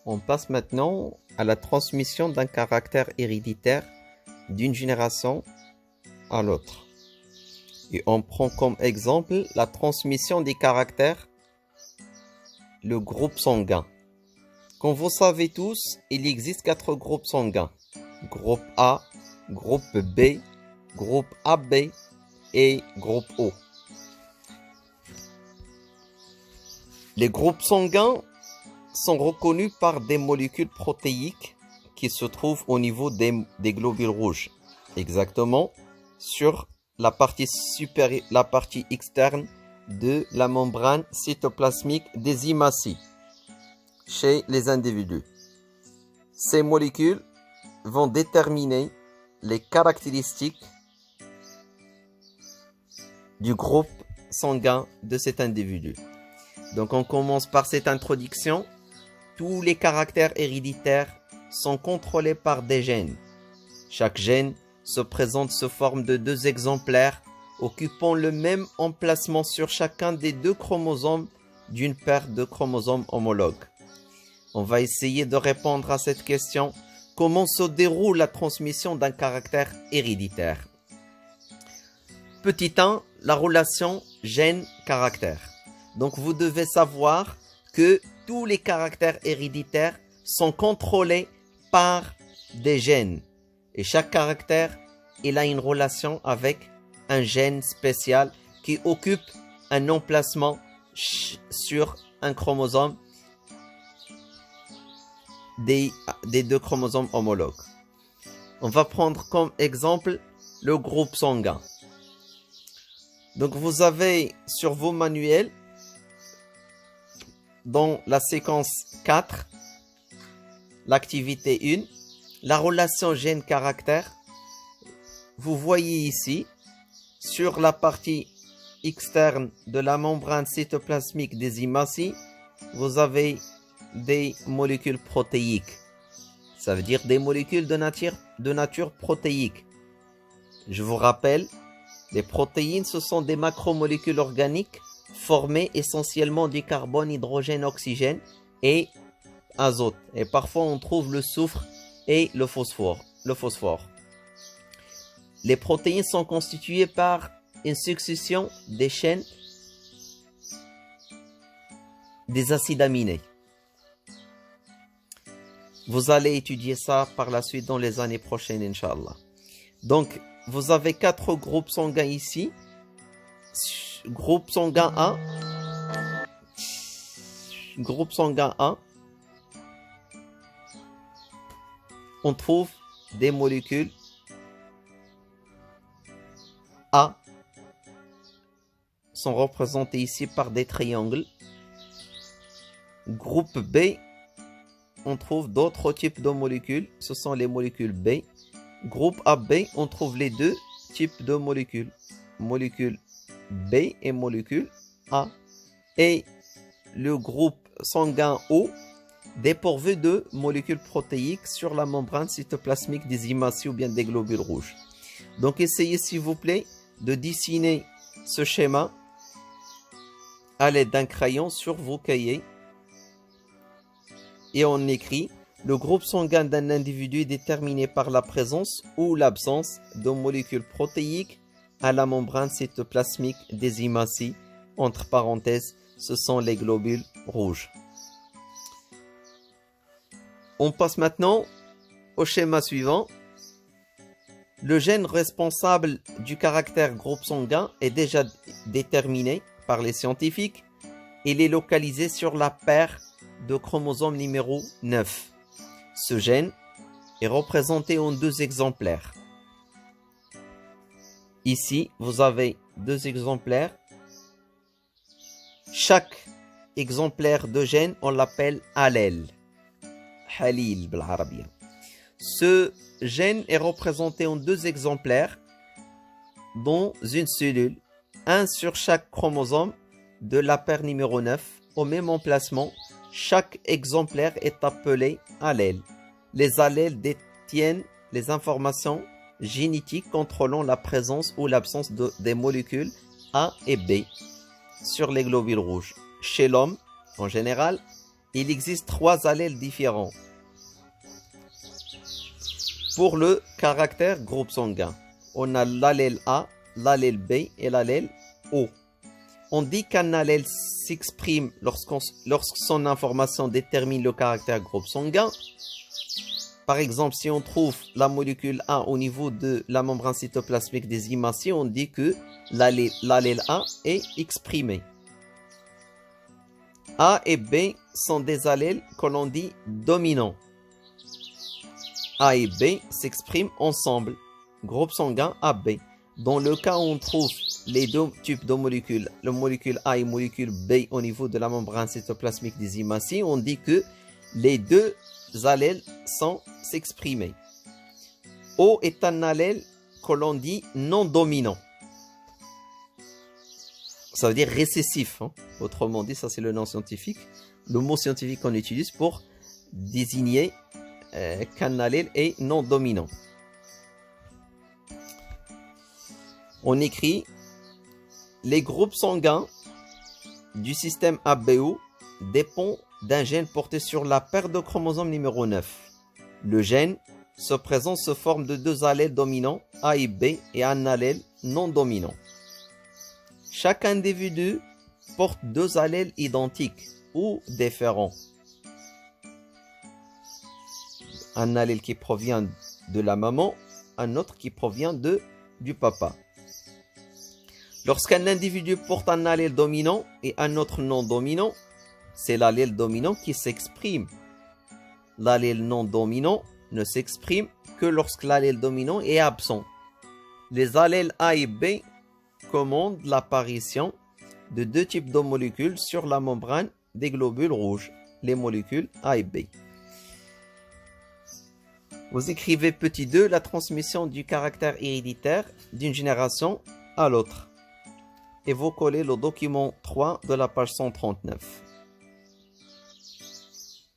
On passe maintenant à la transmission d'un caractère héréditaire d'une génération à l'autre. Et on prend comme exemple la transmission des caractères, le groupe sanguin. Comme vous savez tous, il existe 4 groupes sanguins. Groupe A, groupe B, groupe AB et groupe O. Les groupes sanguins sont reconnus par des molécules protéiques qui se trouvent au niveau des globules rouges. Exactement sur la partie supérieure, la partie externe de la membrane cytoplasmique des hématies chez les individus. Ces molécules vont déterminer les caractéristiques du groupe sanguin de cet individu. Donc on commence par cette introduction. Tous les caractères héréditaires sont contrôlés par des gènes. Chaque gène se présente sous forme de 2 exemplaires occupant le même emplacement sur chacun des 2 chromosomes d'une paire de chromosomes homologues. On va essayer de répondre à cette question. Comment se déroule la transmission d'un caractère héréditaire? Petit 1, la relation gène-caractère. Donc vous devez savoir que tous les caractères héréditaires sont contrôlés par des gènes. Et chaque caractère, il a une relation avec un gène spécial qui occupe un emplacement sur un chromosome des 2 chromosomes homologues. On va prendre comme exemple le groupe sanguin. Donc vous avez sur vos manuels, dans la séquence 4, l'activité 1, la relation gène-caractère. Vous voyez ici, sur la partie externe de la membrane cytoplasmique des hématies, vous avez des molécules protéiques. Ça veut dire des molécules de nature protéique. Je vous rappelle, les protéines, ce sont des macromolécules organiques formées essentiellement du carbone, hydrogène, oxygène et azote. Et parfois, on trouve le soufre et le phosphore. Les protéines sont constituées par une succession des chaînes des acides aminés. Vous allez étudier ça par la suite dans les années prochaines, Inch'Allah. Donc, vous avez 4 groupes sanguins ici. Groupe sanguin A. Groupe sanguin A. On trouve des molécules A sont représentées ici par des triangles. Groupe B, on trouve d'autres types de molécules. Ce sont les molécules B. Groupe AB, on trouve les 2 types de molécules. Molécule B et molécule A. Et le groupe sanguin O, dépourvu de molécules protéiques sur la membrane cytoplasmique des hématies ou bien des globules rouges. Donc essayez s'il vous plaît de dessiner ce schéma à l'aide d'un crayon sur vos cahiers. Et on écrit: le groupe sanguin d'un individu est déterminé par la présence ou l'absence de molécules protéiques à la membrane cytoplasmique des hématies. Entre parenthèses, ce sont les globules rouges. On passe maintenant au schéma suivant. Le gène responsable du caractère groupe sanguin est déjà déterminé par les scientifiques. Il est localisé sur la paire de chromosome numéro 9. Ce gène est représenté en 2 exemplaires. Ici, vous avez 2 exemplaires. Chaque exemplaire de gène, on l'appelle allèle. Halil بالعربية. Ce gène est représenté en 2 exemplaires dans une cellule, un sur chaque chromosome de la paire numéro 9 au même emplacement. Chaque exemplaire est appelé allèle. Les allèles détiennent les informations génétiques contrôlant la présence ou l'absence des molécules A et B sur les globules rouges. Chez l'homme, en général, il existe 3 allèles différents pour le caractère groupe sanguin. On a l'allèle A, l'allèle B et l'allèle O. On dit qu'un allèle s'exprime lorsque son information détermine le caractère groupe sanguin. Par exemple, si on trouve la molécule A au niveau de la membrane cytoplasmique des hématies, on dit que l'allèle A est exprimé. A et B sont des allèles que l'on dit dominants. A et B s'expriment ensemble, groupe sanguin AB. Dans le cas où on trouve les 2 types de molécules, la molécule A et la molécule B au niveau de la membrane cytoplasmique des hématies, on dit que les 2 allèles sont s'exprimer. O est un allèle que l'on dit non dominant. Ça veut dire récessif. Hein? Autrement dit, ça c'est le nom scientifique. Le mot scientifique qu'on utilise pour désigner qu'un allèle est non dominant. On écrit les groupes sanguins du système ABO dépendent d'un gène porté sur la paire de chromosomes numéro 9. Le gène se présente sous forme de 2 allèles dominants A et B et un allèle non dominant. Chaque individu porte 2 allèles identiques ou différents. Un allèle qui provient de la maman, un autre qui provient du papa. Lorsqu'un individu porte un allèle dominant et un autre non dominant, c'est l'allèle dominant qui s'exprime. L'allèle non dominant ne s'exprime que lorsque l'allèle dominant est absent. Les allèles A et B commandent l'apparition de 2 types de molécules sur la membrane des globules rouges, les molécules A et B. Vous écrivez petit 2, la transmission du caractère héréditaire d'une génération à l'autre. Et vous collez le document 3 de la page 139.